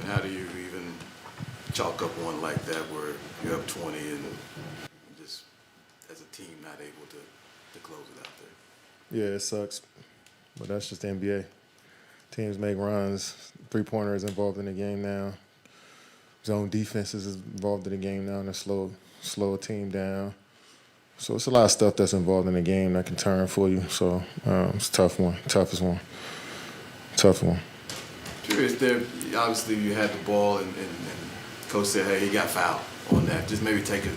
how do you even chalk up one like that where you're up 20 and just as a team not able to close it out there? Yeah, it sucks, but that's just the NBA. Teams make runs. Three-pointer is involved in the game now. Zone defenses is involved in the game now, and they slow a team down. So it's a lot of stuff that's involved in the game that can turn for you. So it's a tough one, toughest one, tough one. Curious there, obviously you had the ball and coach said, hey, he got fouled on that. Just maybe take it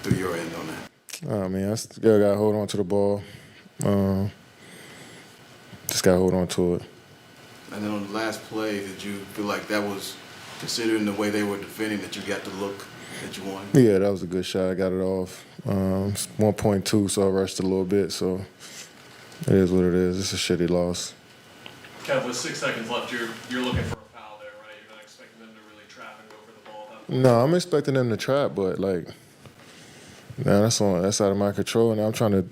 through your end on that. Oh, man, I still got to hold on to the ball. Just got to hold on to it. And then on the last play, did you feel like that was, considering the way they were defending, that you got the look that you wanted? Yeah, that was a good shot. I got it off. It's 1.2, so I rushed a little bit. So it is what it is. It's a shitty loss. Kev, with 6 seconds left, you're looking for a foul there, right? You're not expecting them to really trap and go for the ball. No, I'm expecting them to trap, but like, man, that's out of my control, and I'm trying to,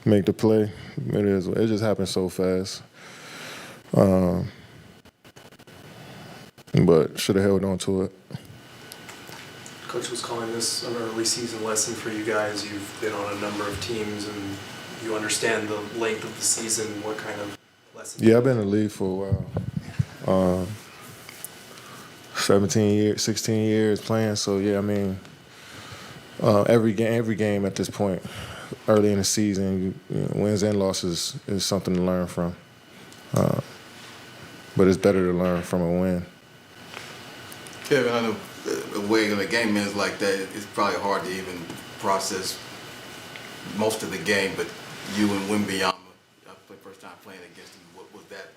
make the play. It just happened so fast. But should have held on to it. Coach was calling this an early season lesson for you guys. You've been on a number of teams and you understand the length of the season. What kind of lesson? Yeah, I've been in the league for a while. 17 years, 16 years playing. So yeah, I mean, every game at this point, early in the season, wins and losses is something to learn from. But it's better to learn from a win. Kevin, I know the way the game ends like that, it's probably hard to even process most of the game, but you and Wembanьяma, first time playing against him, what was that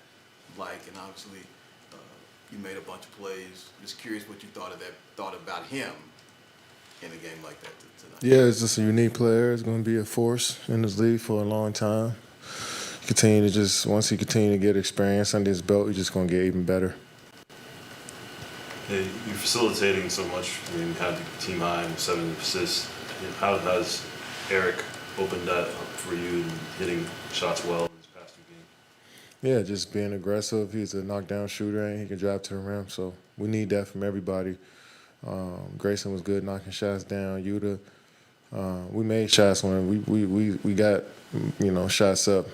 like? And obviously, you made a bunch of plays. Just curious what you thought about him in a game like that tonight. Yeah, it's just a unique player. It's going to be a force in this league for a long time. Once he continue to get experience under his belt, he's just going to get even better. Hey, you're facilitating so much. I mean, you had the team high and 7 assists. How has Eric opened that up for you and hitting shots well in his past 2 games? Yeah, just being aggressive. He's a knockdown shooter and he can drive to the rim. So we need that from everybody. Grayson was good knocking shots down. Yuta, we made shots when we got shots up.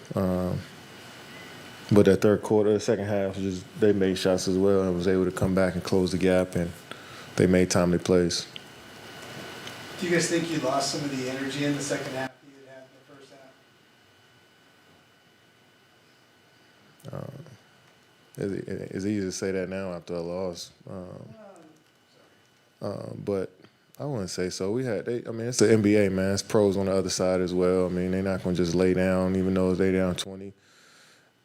But that third quarter, the second half, they made shots as well and was able to come back and close the gap, and they made timely plays. Do you guys think you lost some of the energy in the second half that you had in the first half? It's easy to say that now after a loss. But I wouldn't say so. It's the NBA, man. It's pros on the other side as well. I mean, they're not going to just lay down, even though they down 20.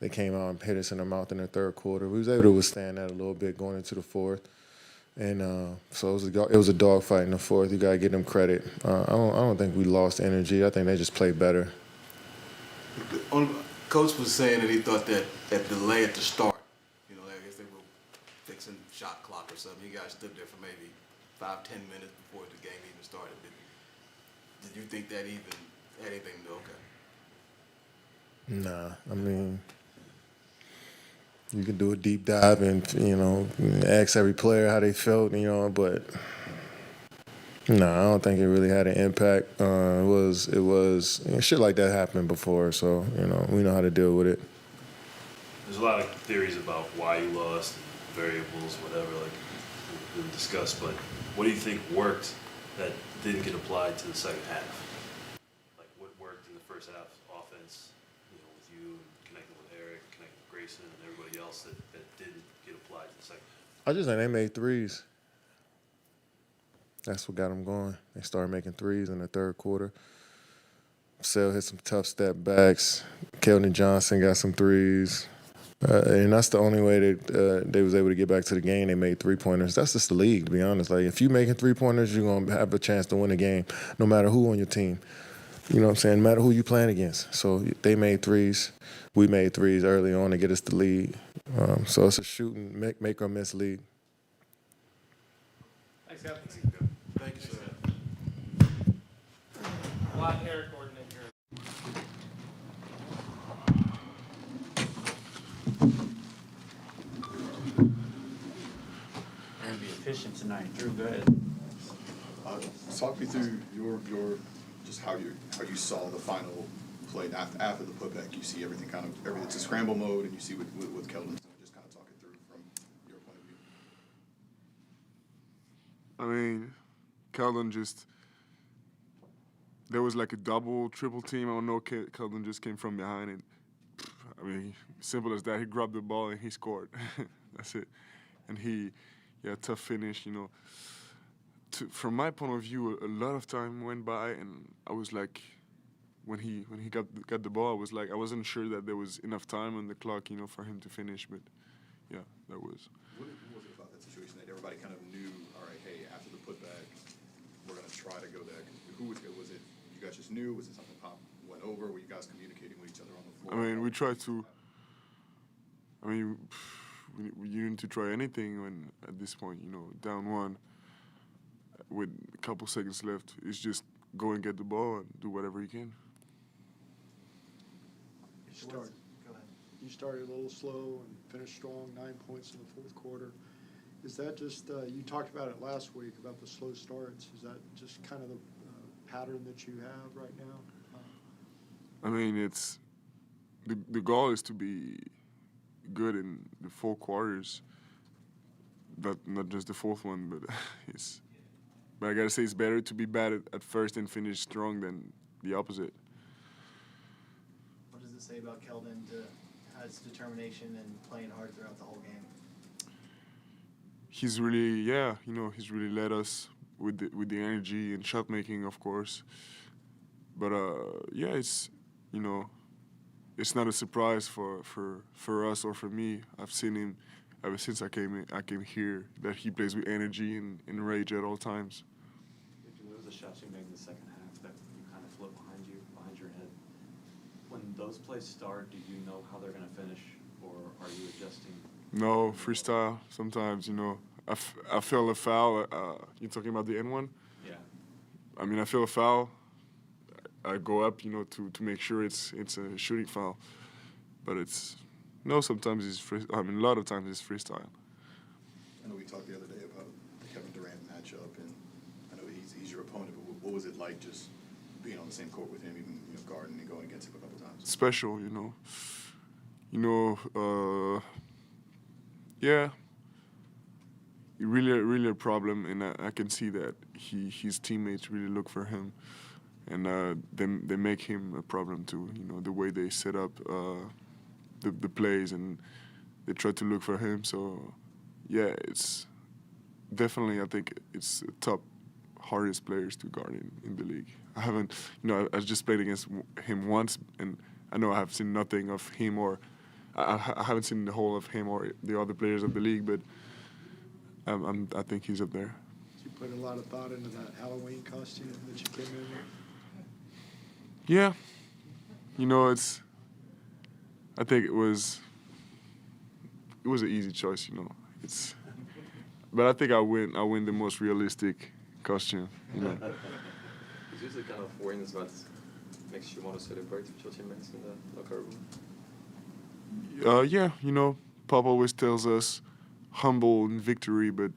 They came out and hit us in the mouth in the third quarter. We was able to withstand that a little bit going into the fourth. And so it was a dogfight in the fourth. You got to give them credit. I don't think we lost energy. I think they just played better. Coach was saying that he thought that that delay at the start, I guess they were fixing shot clock or something. You guys stood there for maybe 5-10 minutes before the game even started. Did you think that even had anything to do? Okay. Nah, I mean, you can do a deep dive and, ask every player how they felt, but no, I don't think it really had an impact. It was shit like that happened before, so, we know how to deal with it. There's a lot of theories about why you lost, variables, whatever, like we've discussed, but what do you think worked that didn't get applied to the second half? Like what worked in the first half offense, with you and connecting with Eric, connecting with Grayson and everybody else that didn't get applied to the second half? I just think they made threes. That's what got them going. They started making threes in the third quarter. Sale hit some tough step backs. Keldon Johnson got some threes. And that's the only way they was able to get back to the game. They made three-pointers. That's just the league, to be honest. Like, if you're making three-pointers, you're going to have a chance to win a game, no matter who on your team. You know what I'm saying? No matter who you playing against. So they made threes. We made threes early on to get us the lead. So it's a shooting, make or miss league. Thanks, Kevin. Thank you, sir. Black hair Gordon in here. tonight. Drew, good. Talk me through your just how you saw the final play after the putback. You see everything it's a scramble mode, and you see what Keldon's doing. Just kind of talk it through from your point of view. I mean, Keldon there was like a double, triple team. I don't know. Keldon just came from behind, and I mean, simple as that. He grabbed the ball and he scored. That's it. And tough finish, you know. From my point of view, a lot of time went by, and I was like, when he got the ball, I was like, I wasn't sure that there was enough time on the clock, you know, for him to finish. But yeah, that was. What was it about that situation that everybody kind of knew? All right, hey, after the putback, we're gonna try to go there. Who was it? Was it you guys just knew? Was it something Pop went over? Were you guys communicating with each other on the floor? I mean, we tried to. I mean, you need to try anything when at this point, you know, down one. With a couple seconds left, it's just go and get the ball and do whatever you can. Go ahead. You started a little slow and finished strong, 9 points in the fourth quarter. Is that just, you talked about it last week, about the slow starts. Is that just kind of the pattern that you have right now? I mean, it's the goal is to be good in the 4 quarters, but not just the fourth one, but But I gotta say, it's better to be bad at first and finish strong than the opposite. What does it say about Keldon to his determination and playing hard throughout the whole game? He's really, he's really led us with the energy and shot making, of course. But it's, it's not a surprise for us or for me. I've seen him ever since I came here, that he plays with energy and rage at all times. There was a shot you made in the second half that you kind of flipped behind your head. When those plays start, do you know how they're going to finish, or are you adjusting? No, freestyle sometimes, I feel a foul. You're talking about the end one? Yeah. I mean, I feel a foul. I go up, to make sure it's a shooting foul. But sometimes it's a lot of times it's freestyle. I know we talked the other day about the Kevin Durant matchup, and I know he's your opponent, but what was it like just being on the same court with him, even guarding and going against him a couple times? Special, really a problem, and I can see that his teammates really look for him, and they make him a problem too. The way they set up the plays, and they try to look for him. So yeah, it's definitely, I think it's the top hardest players to guard in the league. I just played against him once, and I know I have seen nothing of him, or I haven't seen the whole of him or the other players of the league, but I think he's up there. Did you put a lot of thought into that Halloween costume that you came in with? Yeah, I think it was an easy choice, but I think I win the most realistic costume, Is usually kind of wins what makes you want to celebrate with your teammates in the locker room? Pop always tells us humble in victory, but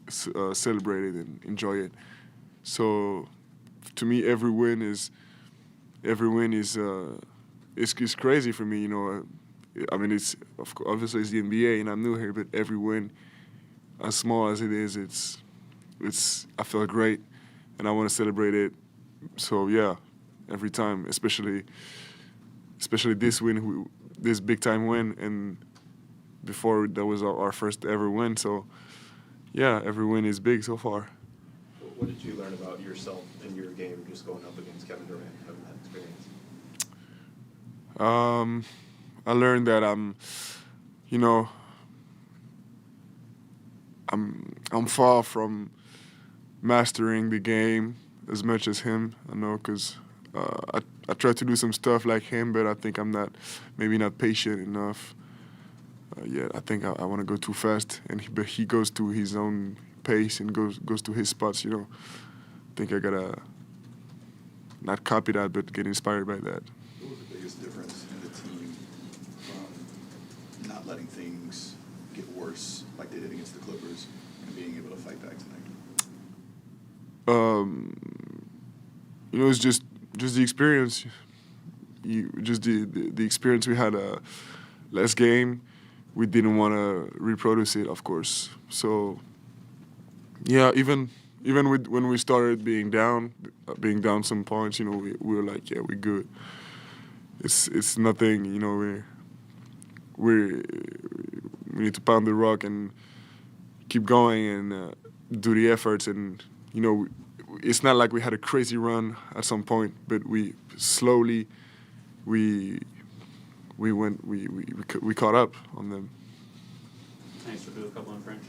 celebrate it and enjoy it. So to me, every win is it's crazy for me, I mean, it's obviously it's the NBA and I'm new here, but every win, as small as it is, it's I feel great, and I want to celebrate it. So yeah, every time, especially this win, this big time win, and before that was our first ever win. So yeah, every win is big so far. What did you learn about yourself in your game just going up against Kevin Durant, having that experience? I learned that I'm far from mastering the game as much as him. I know, because I try to do some stuff like him, but I think I'm maybe not patient enough. I think I want to go too fast, but he goes to his own pace and goes to his spots. I think I gotta not copy that, but get inspired by that. What was the biggest difference in the team from not letting things get worse like they did against the Clippers, and being able to fight back tonight? You know, it's just the experience. Just the experience we had last game. We didn't want to reproduce it, of course. So, yeah, even when we started being down some points, you know, we were like, yeah, we're good. It's nothing, you know. We need to pound the rock and keep going and do the efforts. And you know, it's not like we had a crazy run at some point, but we slowly we caught up on them. Thanks. We'll do a couple in French.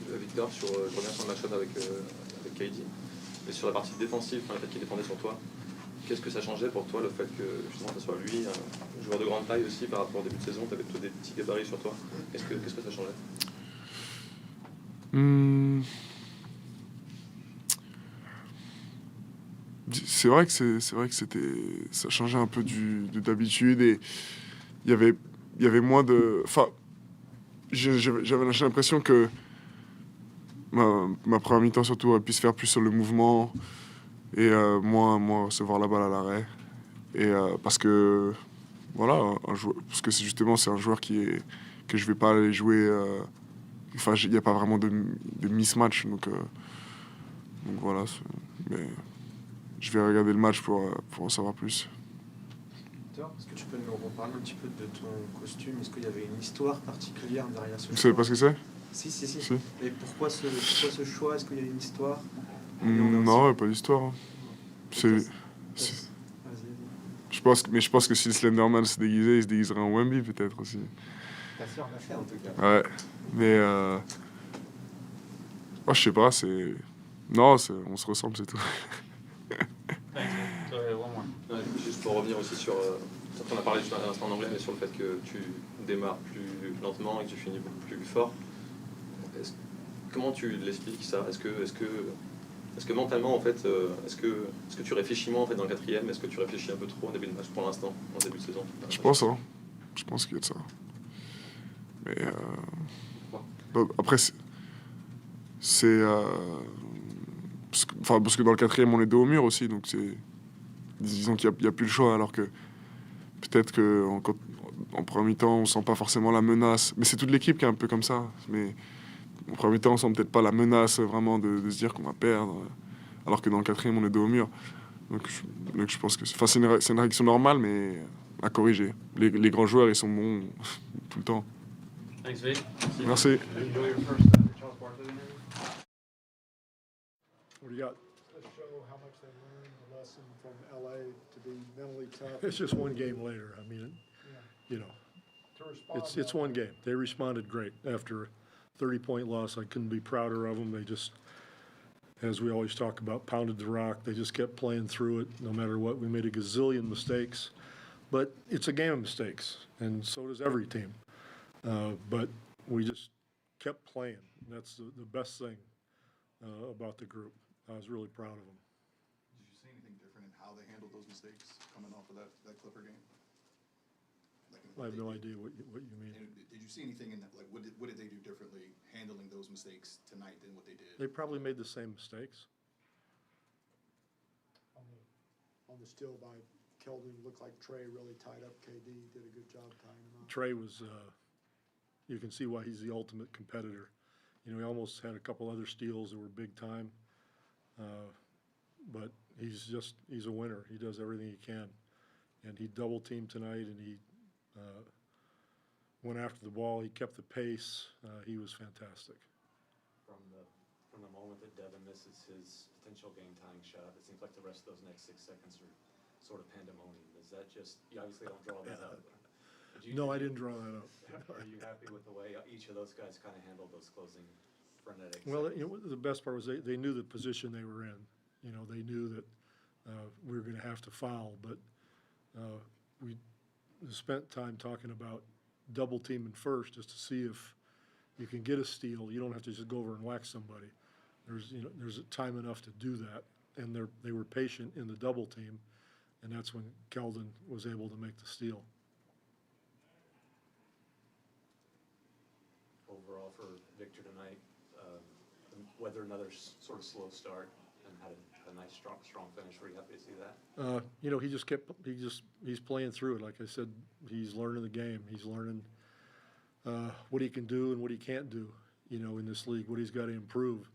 Victor, je reviens sur le match avec KD, mais sur la partie défensive, le fait qu'il dépendait sur toi, qu'est-ce que ça changeait pour toi le fait que justement ce soit lui, un joueur de grande taille aussi par rapport au début de saison, tu avais plutôt des petits gabarits sur toi, qu'est-ce que ça changeait? C'est vrai que ça changeait un peu de d'habitude et il y avait moins de, enfin, j'avais l'impression que ma première mi-temps surtout a pu se faire plus sur le mouvement et moins recevoir la balle à l'arrêt. Et parce que voilà, parce que c'est un joueur que je vais pas aller jouer. Enfin, il n'y a pas vraiment de mismatch, donc voilà. Mais je vais regarder le match pour en savoir plus. Est-ce que tu peux nous reparler un petit peu de ton costume? Est-ce qu'il y avait une histoire particulière derrière ce choix? Vous savez pas ce que c'est? Si. Et pourquoi ce choix? Est-ce qu'il y a une histoire? Non, il n'y a pas d'histoire. Hein. Vas-y. Je pense que si le Slenderman se déguisait, il se déguiserait en Wemby peut-être aussi. T'as sûr l'a fait en tout cas. Ouais, mais je sais pas, on se ressemble, c'est tout. Juste pour revenir aussi sur, on a parlé juste un instant en anglais, mais sur le fait que tu démarres plus lentement et que tu finis beaucoup plus fort. Comment tu l'expliques ça? Est-ce que mentalement en fait, est-ce que tu réfléchis moins en fait dans le quatrième? Est-ce que tu réfléchis un peu trop en début de match pour l'instant, en début de saison? Je pense qu'il y a de ça. Mais après parce que dans le quatrième on est dos au mur aussi, donc disons qu'il y a plus le choix, alors que peut-être que en premier mi-temps on sent pas forcément la menace, mais c'est toute l'équipe qui est un peu comme ça, mais en premier mi-temps on sent peut-être pas la menace vraiment de se dire qu'on va perdre, alors que dans le quatrième on est dos au mur, donc je pense que c'est une réaction normale mais à corriger. Les grands joueurs ils sont bons tout le temps. Thanks, Vic. Merci. Enjoy your first Charles Barkley interview. What do you got? To show how much they learned the lesson from LA to be mentally tough. It's just one game later. I mean, you know, To respond it's one game. They responded great after a 30-point loss. I couldn't be prouder of them. They just, as we always talk about, pounded the rock. They just kept playing through it no matter what. We made a gazillion mistakes, but it's a game of mistakes, and so does every team. But we just kept playing. That's the best thing about the group. I was really proud of them. Did you see anything different in how they handled those mistakes coming off of that Clipper game? I have no idea what you mean. Did you see anything in that? Like, what did they do differently handling those mistakes tonight than what they did? They probably made the same mistakes. On the steal by Keldon, looked like Trey really tied up KD, did a good job tying him up. Trey was, you can see why he's the ultimate competitor. You know, he almost had a couple other steals that were big time, but he's a winner. He does everything he can. And he double teamed tonight, and he went after the ball. He kept the pace. He was fantastic. From the moment that Devin misses his potential game-tying shot, it seems like the rest of those next 6 seconds are sort of pandemonium. Is that just, you obviously don't draw that up. No, I didn't draw that up. Are you happy with the way each of those guys kind of handled those closing frenetic Well, seconds? you know, the best part was they knew the position they were in. You know, they knew that we were going to have to foul, but we spent time talking about double teaming first just to see if you can get a steal. You don't have to just go over and whack somebody. There's time enough to do that, and they were patient in the double team, and that's when Keldon was able to make the steal. Overall for Victor tonight, weathered another sort of slow start and had a nice, strong finish. Were you happy to see that? You know, he's playing through it. Like I said, he's learning the game. He's learning what he can do and what he can't do, you know, in this league, what he's got to improve.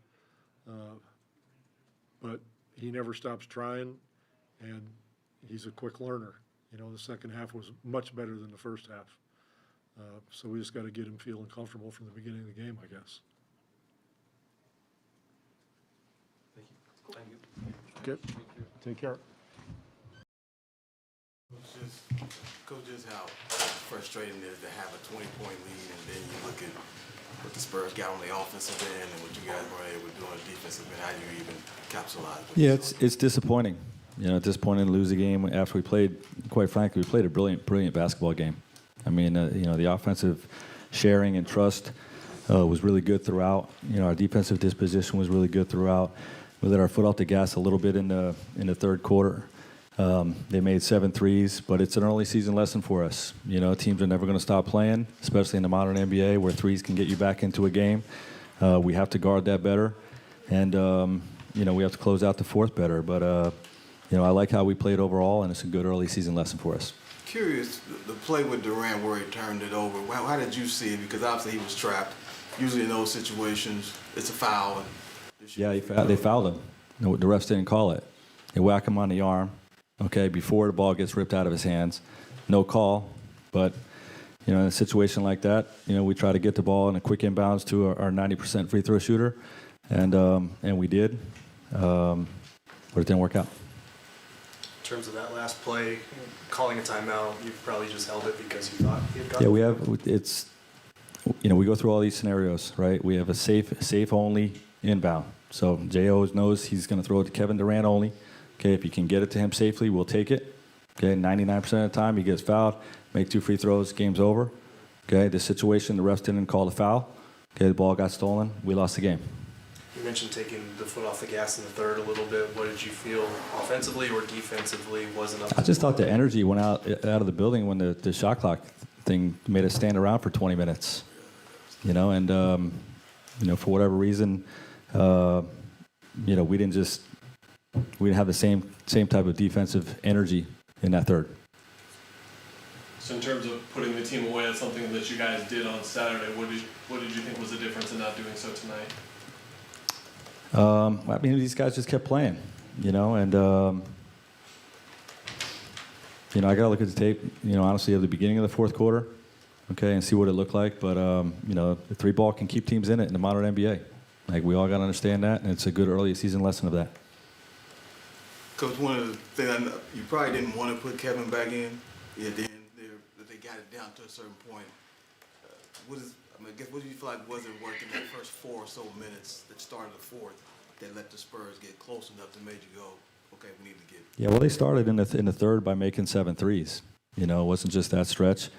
But he never stops trying, and he's a quick learner. You know, the second half was much better than the first half. So we just got to get him feeling comfortable from the beginning of the game, I guess. Thank you. Okay. Take care. Coach, just how frustrating it is to have a 20-point lead, and then you look at what the Spurs got on the offensive end and what you guys were able to do on the defensive end. How do you even capitalize? Yeah, it's disappointing. You know, disappointing to lose a game after we played, quite frankly, we played a brilliant basketball game. I mean, you know, the offensive sharing and trust was really good throughout. You know, our defensive disposition was really good throughout. We let our foot off the gas a little bit in the third quarter. They made 7 threes, but it's an early season lesson for us. You know, teams are never going to stop playing, especially in the modern NBA where threes can get you back into a game. We have to guard that better, and you know, we have to close out the fourth better. But you know, I like how we played overall, and it's a good early season lesson for us. Curious, the play with Durant where he turned it over. How did you see it? Because obviously he was trapped. Usually in those situations, it's a foul. Yeah, they fouled him. No, the refs didn't call it. They whack him on the arm, okay, before the ball gets ripped out of his hands. No call, but you know, in a situation like that, you know, we try to get the ball in a quick inbounds to our 90% free throw shooter, and we did, but it didn't work out. In terms of that last play, calling a timeout, you probably just held it because you thought you had got it. Yeah, we have. It's, you know, we go through all these scenarios, right? We have a safe only inbound. So Jo knows he's going to throw it to Kevin Durant only. Okay, if you can get it to him safely, we'll take it. Okay, 99% of the time he gets fouled, make 2 free throws, game's over. Okay, this situation, the refs didn't call the foul. Okay, the ball got stolen, we lost the game. You mentioned taking the foot off the gas in the third a little bit. What did you feel offensively or defensively wasn't up? I just thought the energy went out of the building when the shot clock thing made us stand around for 20 minutes. You know, and you know, for whatever reason, you know, we didn't have the same type of defensive energy in that third. So in terms of putting the team away, that's something that you guys did on Saturday. What did you think was the difference in not doing so tonight? I mean, these guys just kept playing, you know, and you know, I gotta look at the tape, you know, honestly, at the beginning of the fourth quarter, okay, and see what it looked like. But you know, the 3-ball can keep teams in it in the modern NBA. Like, we all gotta understand that, and it's a good early season lesson of that. Coach, one of the things I know, you probably didn't want to put Kevin back in. Yeah, then they got it down to a certain point. I guess what do you feel like wasn't working that first 4 or so minutes that started the fourth that let the Spurs get close enough to make you go, okay, we need to get. Yeah, well, they started in the third by making 7 threes. You know, it wasn't just that stretch.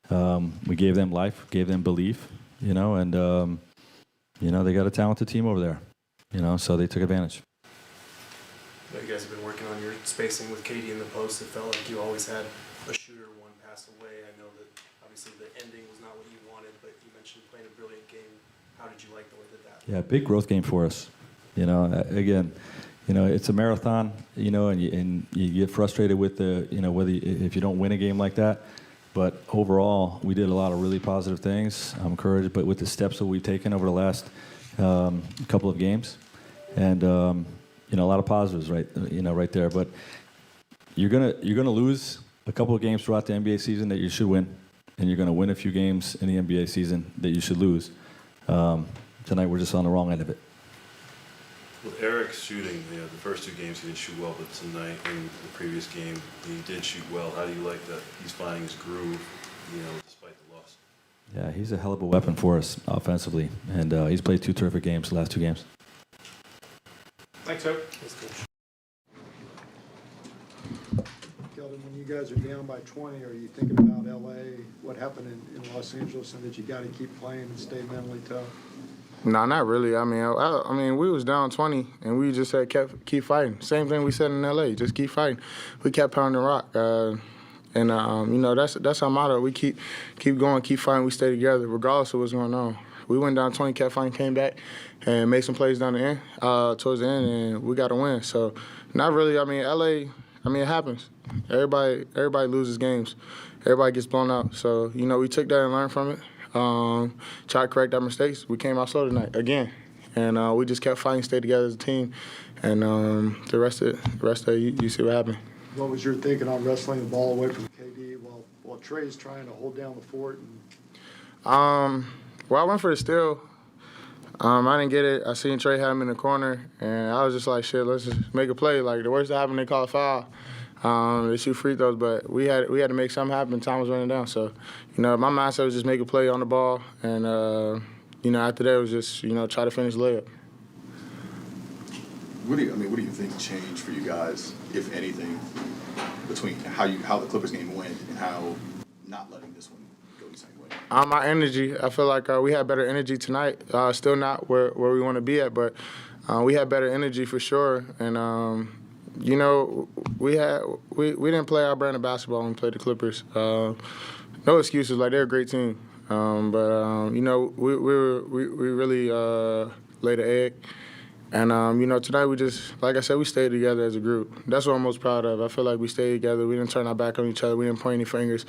We gave them life, gave them belief. You know, and you know, they got a talented team over there. You know, so they took advantage. I know you guys have been working on your spacing with KD in the post. It felt like you always had a shooter 1 pass away. I know that obviously the ending was not what you wanted, but you mentioned playing a brilliant game. How did you like the way that? Yeah, big growth game for us. You know, again, you know, it's a marathon. You know, and you get frustrated with the, you know, if you don't win a game like that. But overall, we did a lot of really positive things. I'm encouraged, but with the steps that we've taken over the last couple of games, and you know, a lot of positives, right? You know, right there. But you're gonna lose a couple of games throughout the NBA season that you should win, and you're gonna win a few games in the NBA season that you should lose. Tonight, we're just on the wrong end of it. With Eric's shooting, you know, the first 2 games he didn't shoot well, but tonight in the previous game he did shoot well. How do you like that he's finding his groove, you know, despite the loss? Yeah, he's a hell of a weapon for us offensively, and he's played 2 terrific games the last 2 games. Thanks, Coach. Thanks, Coach. Keldon, when you guys are down by 20, are you thinking about LA, what happened in Los Angeles, and that you got to keep playing and stay mentally tough? No, not really. I mean, we was down 20, and we just said keep fighting. Same thing we said in LA, just keep fighting. We kept pounding rock, and you know, that's our motto. We keep going, keep fighting. We stay together, regardless of what's going on. We went down 20, kept fighting, came back, and made some plays down the end, towards the end, and we got a win. So, not really. I mean, LA. I mean, it happens. Everybody loses games. Everybody gets blown out. So, you know, we took that and learned from it. Tried to correct our mistakes. We came out slow tonight again, and we just kept fighting, stayed together as a team, and the rest of it, you see what happened. What was your thinking on wrestling the ball away from KD while Trey's trying to hold down the fort? Well, I went for the steal. I didn't get it. I seen Trey had him in the corner, and I was just like, shit, let's just make a play. Like, the worst that happened, they call a foul. They shoot free throws, but we had to make something happen. Time was running down. So, you know, my mindset was just make a play on the ball, and, you know, after that it was just, you know, try to finish the layup. What do you think changed for you guys, if anything, between how the Clippers game went and how not letting this one go the same way? My energy. I feel like we had better energy tonight. Still not where we want to be at, but we had better energy for sure. And you know, we didn't play our brand of basketball when we played the Clippers. No excuses. Like, they're a great team, but you know, we really laid an egg. And, you know, tonight we just, like I said, we stayed together as a group. That's what I'm most proud of. I feel like we stayed together. We didn't turn our back on each other. We didn't point any fingers.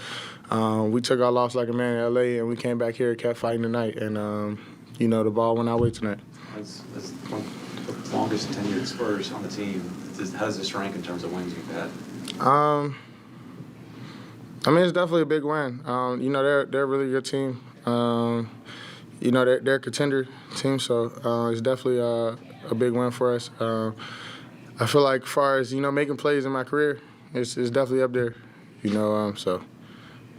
We took our loss like a man in L.A., and we came back here and kept fighting tonight. And, you know, the ball went our way tonight. As one of the longest tenured Spurs on the team, how does this rank in terms of wins you've had? I mean, it's definitely a big win. You know, they're a really good team. You know, they're a contender team, so it's definitely a big win for us. I feel like as far as, you know, making plays in my career, it's definitely up there, you know, so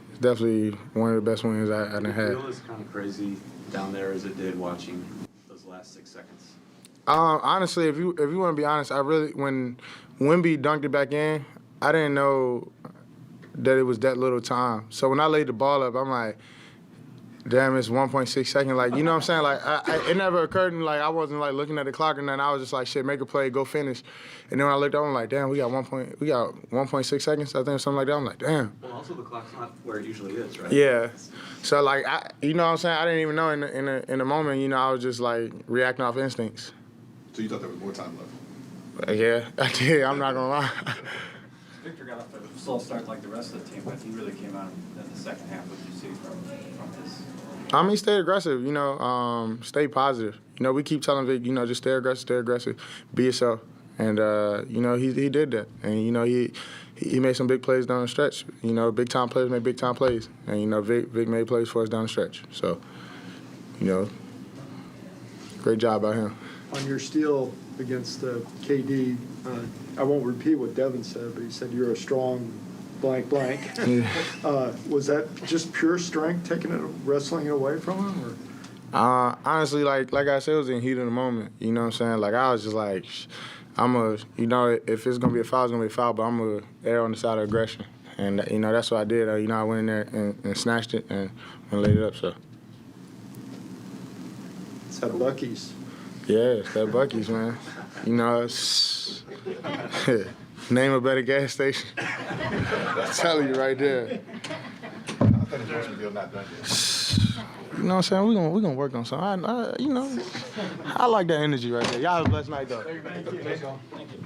it's definitely one of the best wins I done had. Did it feel as kind of crazy down there as it did watching those last 6 seconds? Honestly, if you want to be honest, when Wemby dunked it back in, I didn't know that it was that little time. So when I laid the ball up, I'm like, damn, it's 1.6 seconds. Like, you know what I'm saying? Like, it never occurred to me, like, I wasn't, like, looking at the clock or nothing. I was just like, shit, make a play, go finish. And then when I looked up, I'm like, damn, we got 1.6 seconds, I think, something like that. I'm like, damn. Well, also the clock's not where it usually is, right? Yeah. So, like, you know what I'm saying? I didn't even know in the moment, you know, I was just, like, reacting off instincts. So you thought there was more time left? Yeah, I did. I'm not going to lie. Victor got off to a slow start like the rest of the team, but he really came out in the second half. What did you see from this? He stayed aggressive, you know, stay positive. You know, we keep telling Vic, you know, just stay aggressive, be yourself. And, you know, he did that. And, you know, he made some big plays down the stretch. You know, big-time players make big-time plays. And, you know, Vic made plays for us down the stretch. So, you know, great job by him. On your steal against KD, I won't repeat what Devin said, but he said you're a strong blank. Was that just pure strength, wrestling it away from him? Or? Honestly, like I said, it was in heat of the moment. You know what I'm saying? Like, I was just like, you know, if it's going to be a foul, it's going to be a foul, but I'm going to err on the side of aggression. And, you know, that's what I did. You know, I went in there and snatched it and laid it up, so. It's that Buc-ee's. Yeah, it's that Buc-ee's, man. You know, name a better gas station. I'm telling you right there. I thought it was still not done yet. You know what I'm saying? We're gonna work on something. You know, I like that energy right there. Y'all have a blessed night, though. Thank you.